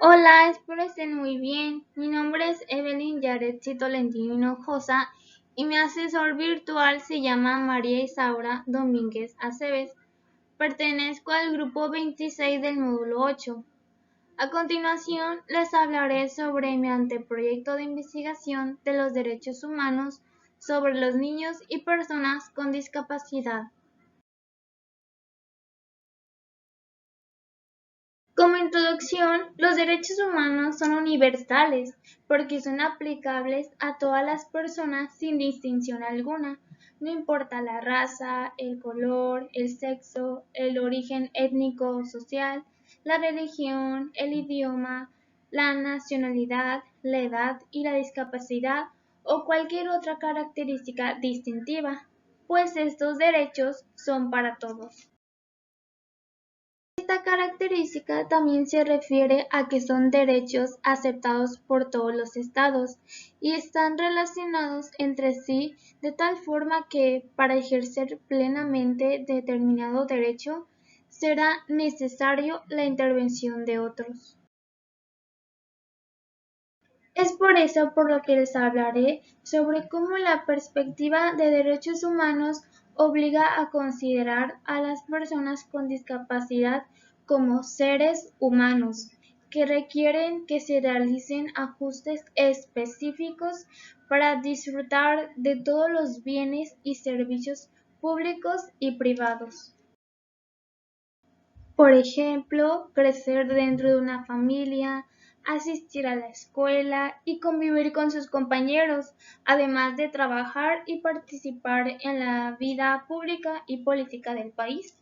Hola, espero estén muy bien. Mi nombre es Evelyn Yaretsi Tolentino Hinojosa y mi asesor virtual se llama María Isaura Domínguez Aceves. Pertenezco al grupo 26 del módulo 8. A continuación, les hablaré sobre mi anteproyecto de investigación de los derechos humanos sobre los niños y personas con discapacidad. Como introducción, los derechos humanos son universales porque son aplicables a todas las personas sin distinción alguna, no importa la raza, el color, el sexo, el origen étnico o social, la religión, el idioma, la nacionalidad, la edad y la discapacidad o cualquier otra característica distintiva, pues estos derechos son para todos. Esta característica también se refiere a que son derechos aceptados por todos los estados y están relacionados entre sí de tal forma que, para ejercer plenamente determinado derecho, será necesario la intervención de otros. Es por eso por lo que les hablaré sobre cómo la perspectiva de derechos humanos obliga a considerar a las personas con discapacidad como seres humanos, que requieren que se realicen ajustes específicos para disfrutar de todos los bienes y servicios públicos y privados. Por ejemplo, crecer dentro de una familia, asistir a la escuela y convivir con sus compañeros, además de trabajar y participar en la vida pública y política del país.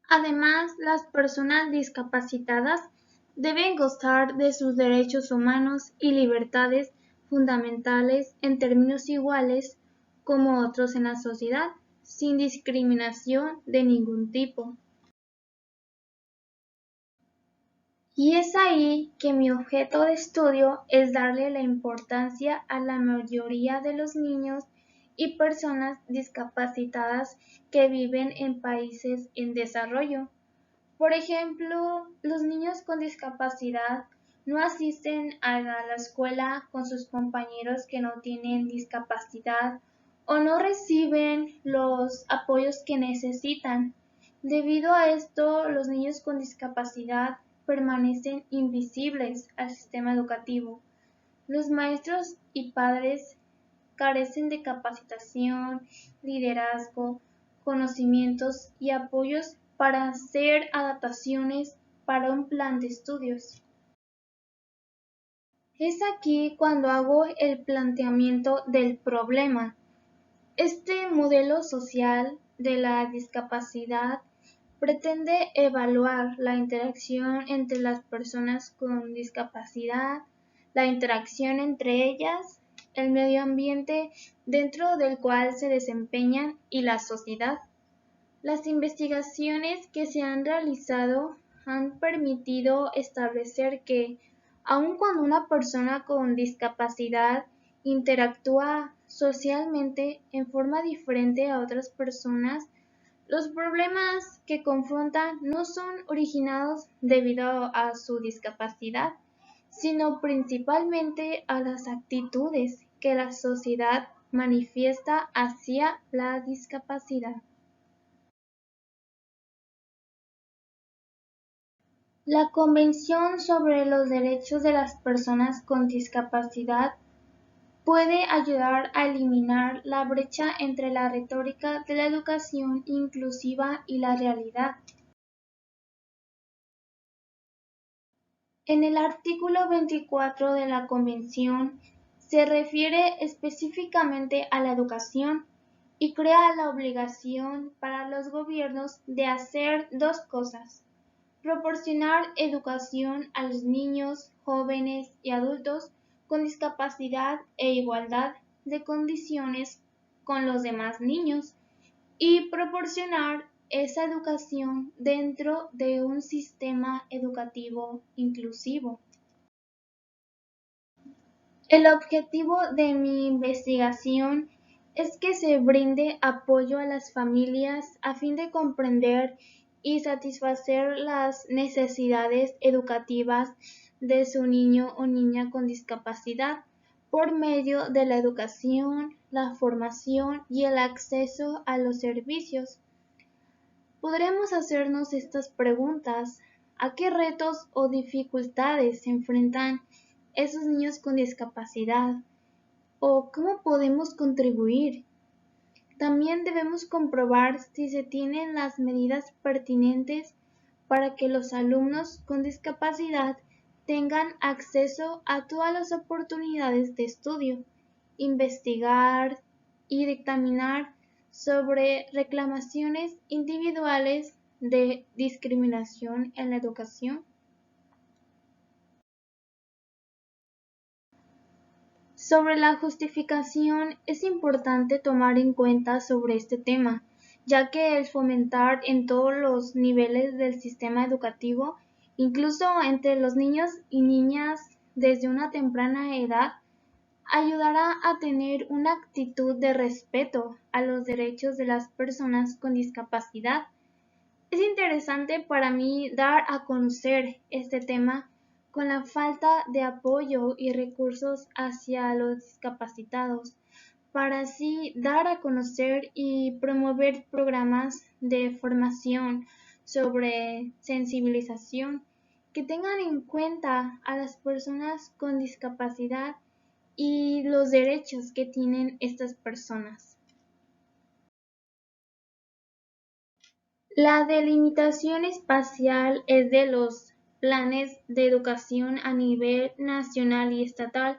Además, las personas discapacitadas deben gozar de sus derechos humanos y libertades fundamentales en términos iguales como otros en la sociedad, sin discriminación de ningún tipo. Y es ahí que mi objeto de estudio es darle la importancia a la mayoría de los niños y personas discapacitadas que viven en países en desarrollo. Por ejemplo, los niños con discapacidad no asisten a la escuela con sus compañeros que no tienen discapacidad o no reciben los apoyos que necesitan. Debido a esto, los niños con discapacidad permanecen invisibles al sistema educativo. Los maestros y padres carecen de capacitación, liderazgo, conocimientos y apoyos para hacer adaptaciones para un plan de estudios. Es aquí cuando hago el planteamiento del problema. Este modelo social de la discapacidad pretende evaluar la interacción entre las personas con discapacidad, la interacción entre ellas, el medio ambiente dentro del cual se desempeñan y la sociedad. Las investigaciones que se han realizado han permitido establecer que, aun cuando una persona con discapacidad interactúa socialmente en forma diferente a otras personas, los problemas que confrontan no son originados debido a su discapacidad, sino principalmente a las actitudes que la sociedad manifiesta hacia la discapacidad. La Convención sobre los Derechos de las Personas con Discapacidad puede ayudar a eliminar la brecha entre la retórica de la educación inclusiva y la realidad. En el artículo 24 de la Convención se refiere específicamente a la educación y crea la obligación para los gobiernos de hacer dos cosas: proporcionar educación a los niños, jóvenes y adultos con discapacidad e igualdad de condiciones con los demás niños, y proporcionar esa educación dentro de un sistema educativo inclusivo. El objetivo de mi investigación es que se brinde apoyo a las familias a fin de comprender y satisfacer las necesidades educativas de su niño o niña con discapacidad por medio de la educación, la formación y el acceso a los servicios. Podremos hacernos estas preguntas: ¿a qué retos o dificultades se enfrentan esos niños con discapacidad? ¿O cómo podemos contribuir? También debemos comprobar si se tienen las medidas pertinentes para que los alumnos con discapacidad tengan acceso a todas las oportunidades de estudio, investigar y dictaminar sobre reclamaciones individuales de discriminación en la educación. Sobre la justificación, es importante tomar en cuenta sobre este tema, ya que el fomentar en todos los niveles del sistema educativo, incluso entre los niños y niñas desde una temprana edad, ayudará a tener una actitud de respeto a los derechos de las personas con discapacidad. Es interesante para mí dar a conocer este tema con la falta de apoyo y recursos hacia los discapacitados, para así dar a conocer y promover programas de formación sobre sensibilización que tengan en cuenta a las personas con discapacidad y los derechos que tienen estas personas. La delimitación espacial es de los planes de educación a nivel nacional y estatal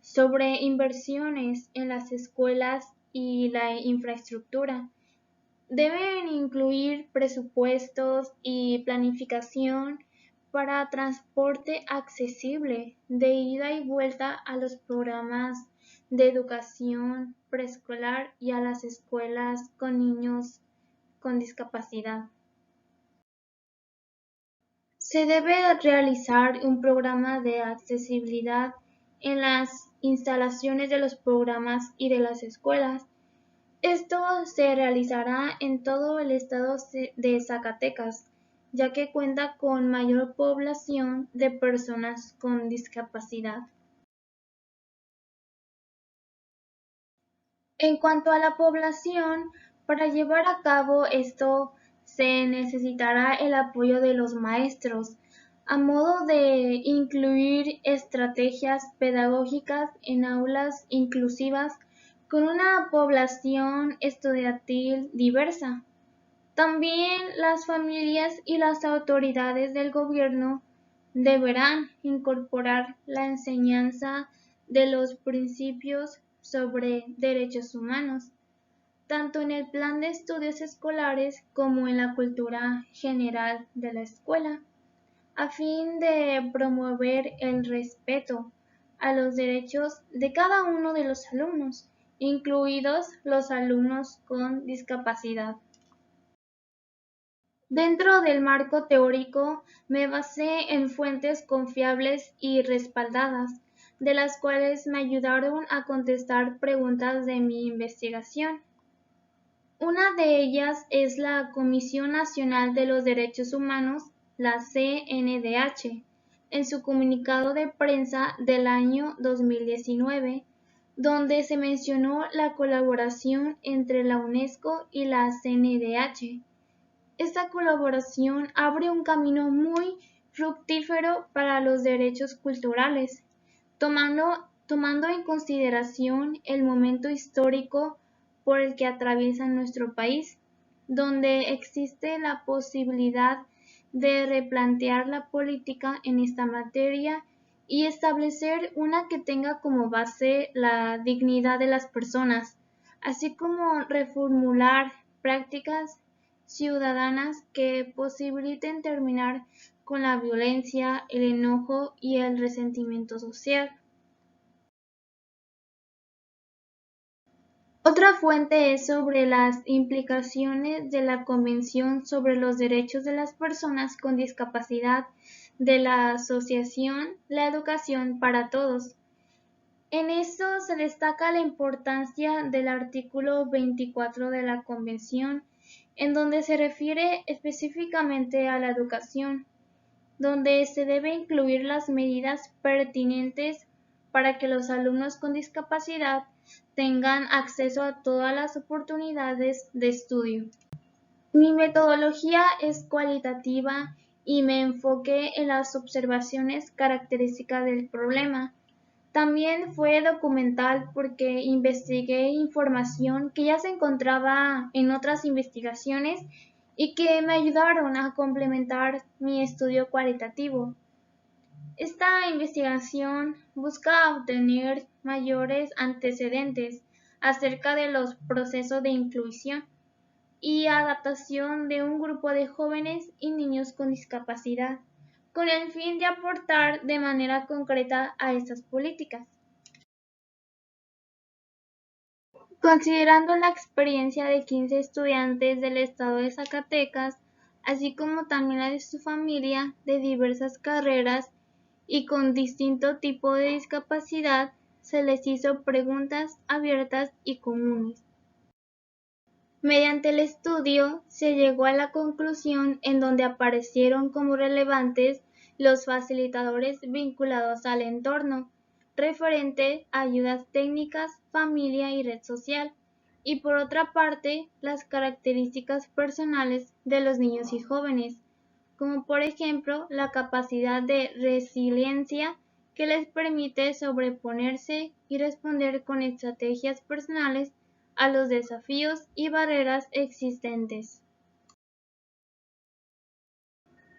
sobre inversiones en las escuelas y la infraestructura. Deben incluir presupuestos y planificación para transporte accesible de ida y vuelta a los programas de educación preescolar y a las escuelas con niños con discapacidad. Se debe realizar un programa de accesibilidad en las instalaciones de los programas y de las escuelas. Esto se realizará en todo el estado de Zacatecas, ya que cuenta con mayor población de personas con discapacidad. En cuanto a la población, para llevar a cabo esto se necesitará el apoyo de los maestros, a modo de incluir estrategias pedagógicas en aulas inclusivas con una población estudiantil diversa. También las familias y las autoridades del gobierno deberán incorporar la enseñanza de los principios sobre derechos humanos, tanto en el plan de estudios escolares como en la cultura general de la escuela, a fin de promover el respeto a los derechos de cada uno de los alumnos, incluidos los alumnos con discapacidad. Dentro del marco teórico me basé en fuentes confiables y respaldadas, de las cuales me ayudaron a contestar preguntas de mi investigación. Una de ellas es la Comisión Nacional de los Derechos Humanos, la CNDH, en su comunicado de prensa del año 2019, donde se mencionó la colaboración entre la UNESCO y la CNDH. Esta colaboración abre un camino muy fructífero para los derechos culturales, tomando en consideración el momento histórico por el que atraviesa nuestro país, donde existe la posibilidad de replantear la política en esta materia y establecer una que tenga como base la dignidad de las personas, así como reformular prácticas ciudadanas que posibiliten terminar con la violencia, el enojo y el resentimiento social. Otra fuente es sobre las implicaciones de la Convención sobre los Derechos de las Personas con Discapacidad de la Asociación La Educación para Todos. En esto se destaca la importancia del artículo 24 de la Convención, en donde se refiere específicamente a la educación, donde se debe incluir las medidas pertinentes para que los alumnos con discapacidad tengan acceso a todas las oportunidades de estudio. Mi metodología es cualitativa y me enfoqué en las observaciones características del problema. También fue documental porque investigué información que ya se encontraba en otras investigaciones y que me ayudaron a complementar mi estudio cualitativo. Esta investigación busca obtener mayores antecedentes acerca de los procesos de inclusión y adaptación de un grupo de jóvenes y niños con discapacidad, con el fin de aportar de manera concreta a estas políticas. Considerando la experiencia de 15 estudiantes del estado de Zacatecas, así como también la de su familia de diversas carreras y con distinto tipo de discapacidad, se les hizo preguntas abiertas y comunes. Mediante el estudio se llegó a la conclusión en donde aparecieron como relevantes los facilitadores vinculados al entorno, referente a ayudas técnicas, familia y red social, y por otra parte las características personales de los niños y jóvenes, como por ejemplo la capacidad de resiliencia que les permite sobreponerse y responder con estrategias personales a los desafíos y barreras existentes.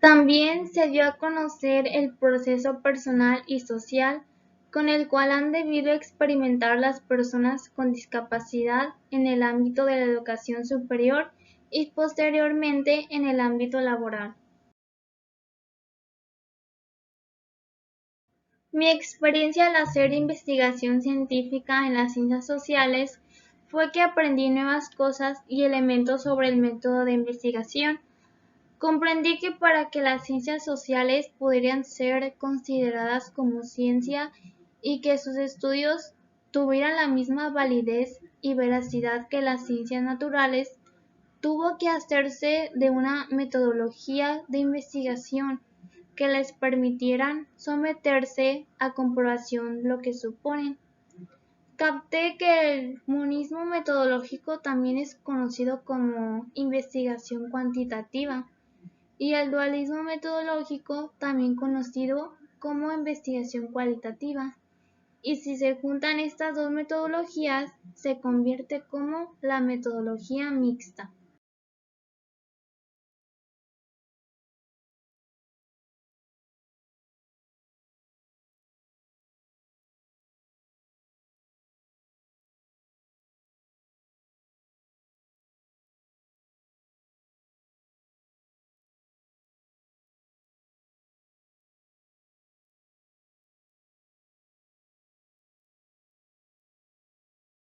También se dio a conocer el proceso personal y social con el cual han debido experimentar las personas con discapacidad en el ámbito de la educación superior y posteriormente en el ámbito laboral. Mi experiencia al hacer investigación científica en las ciencias sociales fue que aprendí nuevas cosas y elementos sobre el método de investigación. Comprendí que para que las ciencias sociales pudieran ser consideradas como ciencia y que sus estudios tuvieran la misma validez y veracidad que las ciencias naturales, tuvo que hacerse de una metodología de investigación que les permitieran someterse a comprobación lo que suponen. Capté que el monismo metodológico también es conocido como investigación cuantitativa y el dualismo metodológico también conocido como investigación cualitativa. Y si se juntan estas dos metodologías, se convierte como la metodología mixta.